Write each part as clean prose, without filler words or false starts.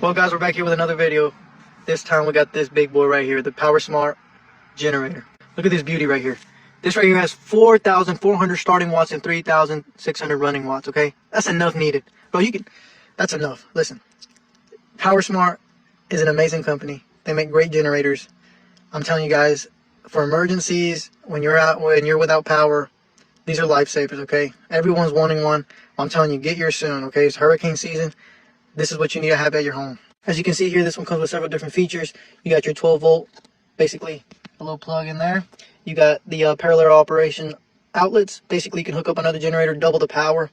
Well guys, we're back here with another video. This time we got this big boy right here, the PowerSmart generator. Look at this beauty right here. This right here has 4,400 starting watts and 3,600 running watts, okay? That's enough needed. Bro, that's enough. Listen, PowerSmart is an amazing company. They make great generators. I'm telling you guys, for emergencies, when you're without power, these are lifesavers, okay? Everyone's wanting one. I'm telling you, get yours soon, okay? It's hurricane season. This is what you need to have at your home. As you can see here, this one comes with several different features. You got your 12 volt, basically a little plug in there. You got the parallel operation outlets. Basically, you can hook up another generator, double the power.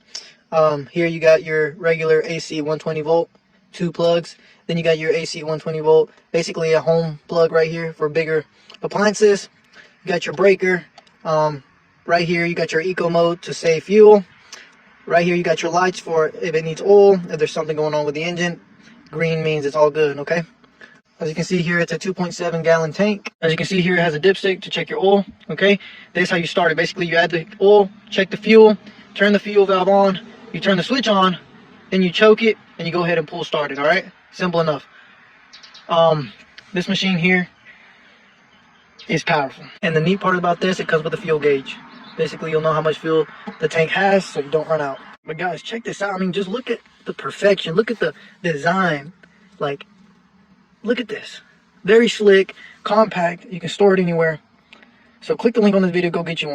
Here you got your regular AC 120 volt, 2 plugs. Then you got your AC 120 volt, basically a home plug right here for bigger appliances. You got your breaker. Right here, you got your eco mode to save fuel. Right here, you got your lights for if it needs oil, if there's something going on with the engine. Green means it's all good, okay? As you can see here, it's a 2.7 gallon tank. As you can see here, it has a dipstick to check your oil, okay? This is how you start it. Basically, you add the oil, check the fuel, turn the fuel valve on, you turn the switch on, then you choke it, and you go ahead and pull start it, all right? Simple enough. This machine here is powerful. And the neat part about this, it comes with a fuel gauge. Basically, you'll know how much fuel the tank has so you don't run out. But guys, check this out. I mean, just look at the perfection. Look at the design. Like, look at this. Very slick, compact. You can store it anywhere. So click the link on this video. Go get you one.